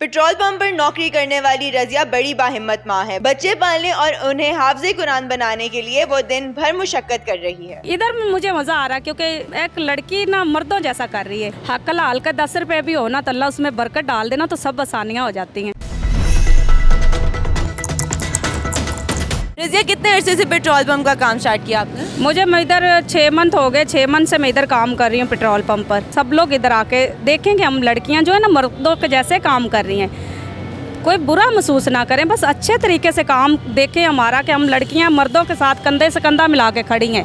Petrol pump पर नौकरी करने वाली रजिया बड़ी बाहिम्मत माँ है। बच्चे पालने और उन्हें हाफिज़े कुरान बनाने के लिए वो दिन भर मुशक्कत कर रही है। इधर मुझे मज़ा आ रहा है क्योंकि एक लड़की ना मर्दों जैसा कर रही है। हक हलाल का 10 रुपये भी हो ना तो अल्लाह उसमें बरकत डाल देना तो सब आसानियाँ हो जाती हैं। रजिया, कितने अरसे से पेट्रोल पंप का काम स्टार्ट किया आपने? मुझे मैं इधर 6 मंथ हो गए। 6 मंथ से मैं इधर काम कर रही हूँ पेट्रोल पंप पर। सब लोग इधर आके देखें कि हम लड़कियाँ जो है ना मर्दों के जैसे काम कर रही हैं, कोई बुरा महसूस ना करें, बस अच्छे तरीके से काम देखें हमारा कि हम लड़कियाँ मर्दों के साथ कंधे से कंधा मिला के खड़ी हैं।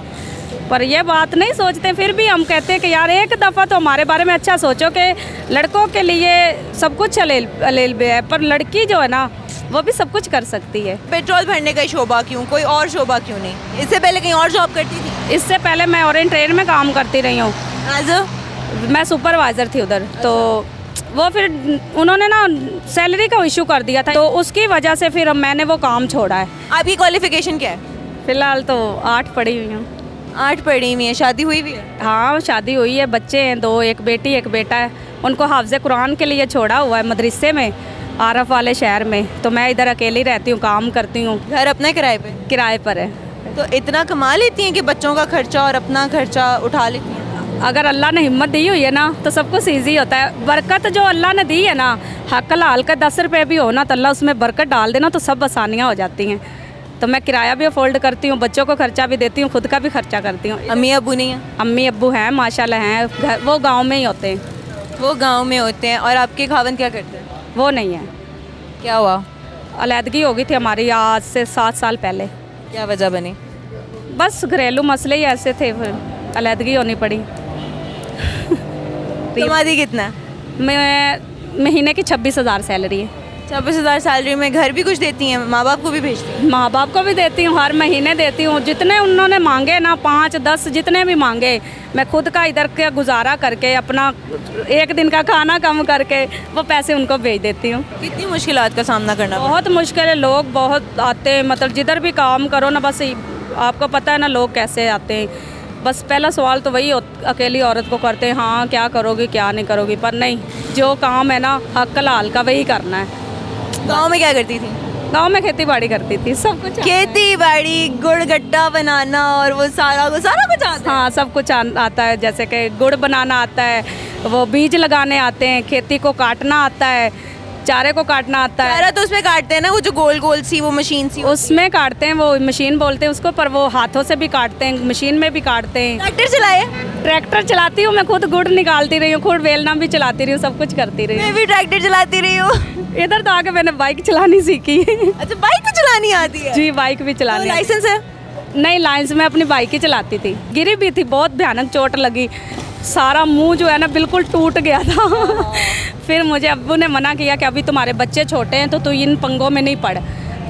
पर ये बात नहीं सोचते, फिर भी हम कहते हैं कि यार एक दफ़ा तो हमारे बारे में अच्छा सोचो कि लड़कों के लिए सब कुछ अलेल भी है, पर लड़की जो है ना वो भी सब कुछ कर सकती है। पेट्रोल भरने का शोबा क्यों, कोई और शोबा क्यों नहीं? इससे पहले कहीं और जॉब करती थी? इससे पहले मैं ओरिएंट ट्रेन में काम करती रही हूँ। मैं सुपरवाइज़र थी उधर। तो वो फिर उन्होंने ना सैलरी का इशू कर दिया था, तो उसकी वजह से फिर मैंने वो काम छोड़ा है। आपकी क्वालिफिकेशन क्या है? फ़िलहाल तो 8 पढ़ी हुई हूँ। 8 पढ़ी हुई है। शादी हुई भी है? हाँ, शादी हुई है, बच्चे हैं 2, एक बेटी एक बेटा है। उनको हाफ़िज़े कुरान के लिए छोड़ा हुआ है मदरसे में, आरफ वाले शहर में। तो मैं इधर अकेली रहती हूँ, काम करती हूँ। घर अपने किराए पे? किराए पर है। तो इतना कमा लेती हैं कि बच्चों का खर्चा और अपना खर्चा उठा लेती हैं? अगर अल्लाह ने हिम्मत दी हुई है ना तो सब कुछ ईजी होता है। बरकत जो अल्लाह ने दी है ना, हक हलाल का 10 रुपये भी हो ना तो अल्लाह उसमें बरकत डाल देना तो सब आसानियाँ हो जाती हैं। तो मैं किराया भी अफोर्ड करती हूँ, बच्चों को खर्चा भी देती हूँ, खुद का भी खर्चा करती हूँ। अम्मी अब्बू नहीं है? अम्मी अब्बू हैं, माशाल्लाह हैं, वो गाँव में ही होते हैं। वो गाँव में होते हैं। और आपके खावंद क्या करते हैं? वो नहीं है। क्या हुआ? अलहदगी हो गई थी हमारी आज से 7 साल पहले। क्या वजह बनी? बस घरेलू मसले ही ऐसे थे, फिर अलहदगी होनी पड़ी। कमाती कितना है? मैं महीने की 26,000 सैलरी है। 26,000 सैलरी में घर भी कुछ देती हैं? माँ बाप को भी भेजती हैं? माँ बाप को भी देती हूँ, हर महीने देती हूँ। जितने उन्होंने मांगे ना, 5-10 जितने भी मांगे, मैं खुद का इधर का गुजारा करके अपना एक दिन का खाना कम करके वो पैसे उनको भेज देती हूँ। कितनी मुश्किलात का सामना करना? बहुत मुश्किल है, लोग बहुत आते हैं, मतलब जिधर भी काम करो ना, बस आपको पता है ना लोग कैसे आते हैं। बस पहला सवाल तो वही अकेली औरत को करते हैं, हाँ क्या करोगी क्या नहीं करोगी, पर नहीं, जो काम है ना हक हलाल का वही करना है। गाँव में क्या करती थी? गांव में खेती बाड़ी करती थी, सब कुछ खेती बाड़ी, गुड़ गट्टा बनाना और वो सारा कुछ आता है? हाँ, सब कुछ आता है। जैसे कि गुड़ बनाना आता है, वो बीज लगाने आते हैं, खेती को काटना आता है, चारे को काटना आता है। चारा तो उसमें काटते हैं ना, वो जो गोल गोल सी वो मशीन सी? उसमें काटते हैं, वो मशीन बोलते हैं उसको, पर वो हाथों से भी काटते हैं, मशीन में भी काटते हैं। ट्रैक्टर चलाए? ट्रैक्टर चलाती हूँ मैं, खुद गुड़ निकालती रही हूँ, खुद बेलना भी चलाती रही हूँ, सब कुछ करती रही हूँ। मैं भी ट्रैक्टर चलाती रही हूँ। इधर तो आके मैंने बाइक चलानी सीखी। अच्छा, बाइक भी चलानी आती है? जी, बाइक भी चलानी। लाइसेंस है? नहीं, लाइन्स में अपनी बाइक ही चलाती थी। गिरी भी थी, बहुत भयानक चोट लगी, सारा मुंह जो है ना बिल्कुल टूट गया था। फिर मुझे अब्बू ने मना किया कि अभी तुम्हारे बच्चे छोटे हैं तो तू इन पंगों में नहीं पड़,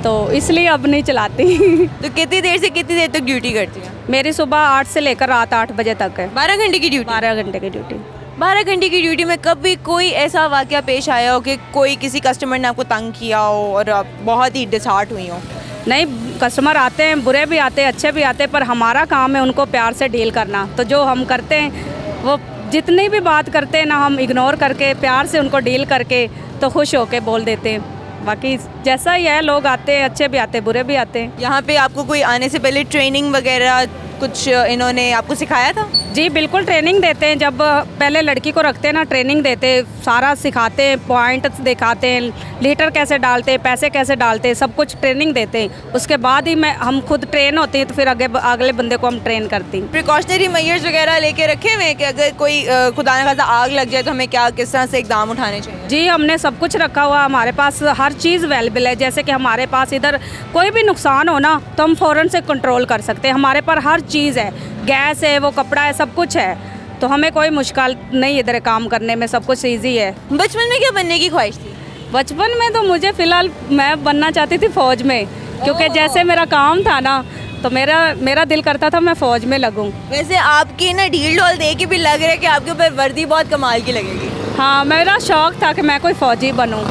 तो इसलिए अब नहीं चलाती। तो कितनी देर से कितनी देर तक ड्यूटी करती है? मेरी सुबह 8 से लेकर रात 8 बजे तक है। 12 घंटे की ड्यूटी? 12 घंटे की ड्यूटी। 12 घंटे की ड्यूटी में कभी कोई ऐसा वाकया पेश आया हो कि कोई किसी कस्टमर ने आपको तंग किया हो और आप बहुत ही डिसहार्ट हुई हो? नहीं, कस्टमर आते हैं, बुरे भी आते हैं, अच्छे भी आते हैं, पर हमारा काम है उनको प्यार से डील करना। तो जो हम करते हैं वो जितनी भी बात करते हैं ना, हम इग्नोर करके प्यार से उनको डील करके तो खुश होके बोल देते हैं। बाकी जैसा ही है, लोग आते हैं, अच्छे भी आते हैं, बुरे भी आते हैं। यहाँ पे आपको कोई आने से पहले ट्रेनिंग वगैरह कुछ इन्होंने आपको सिखाया था? जी बिल्कुल, ट्रेनिंग देते हैं। जब पहले लड़की को रखते हैं ना, ट्रेनिंग देते, सारा सिखाते हैं, पॉइंट्स दिखाते हैं, लीटर कैसे डालते हैं, पैसे कैसे डालते हैं, सब कुछ ट्रेनिंग देते हैं। उसके बाद ही हम खुद ट्रेन होते हैं, तो फिर अगले बंदे को हम ट्रेन करते हैं। प्रिकॉशनरी मेजर्स वगैरह लेके रखे हुए हैं कि अगर कोई खुदा न खास्ता आग लग जाए तो हमें क्या किस तरह से इकदाम उठाने चाहिए? जी, हमने सब कुछ रखा हुआ, हमारे पास हर चीज़ अवेलेबल है। जैसे कि हमारे पास इधर कोई भी नुकसान हो ना तो हम फ़ौरन से कंट्रोल कर सकते हैं। हमारे पास हर चीज़ है, गैस है, वो कपड़ा है, सब कुछ है, तो हमें कोई मुश्किल नहीं इधर काम करने में, सब कुछ ईजी है। बचपन में क्या बनने की ख्वाहिश थी? बचपन में तो मुझे फ़िलहाल मैं बनना चाहती थी फ़ौज में, क्योंकि जैसे मेरा काम था ना तो मेरा दिल करता था मैं फ़ौज में लगूं। वैसे आपकी ना ढील ढोल देख के भी लग रहा है कि आपके ऊपर वर्दी बहुत कमाल की लगेगी। हाँ, मेरा शौक़ था कि मैं कोई फ़ौजी बनूं,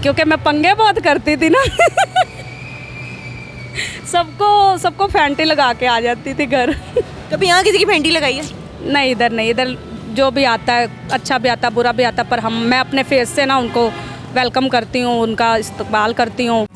क्योंकि मैं पंगे बहुत करती थी ना। सबको फैंटी लगा के आ जाती थी घर। कभी यहाँ किसी की फैंटी लगाई है? नहीं, इधर नहीं। इधर जो भी आता है, अच्छा भी आता, बुरा भी आता, पर मैं अपने फेस से ना उनको वेलकम करती हूँ, उनका इस्तकबाल करती हूँ।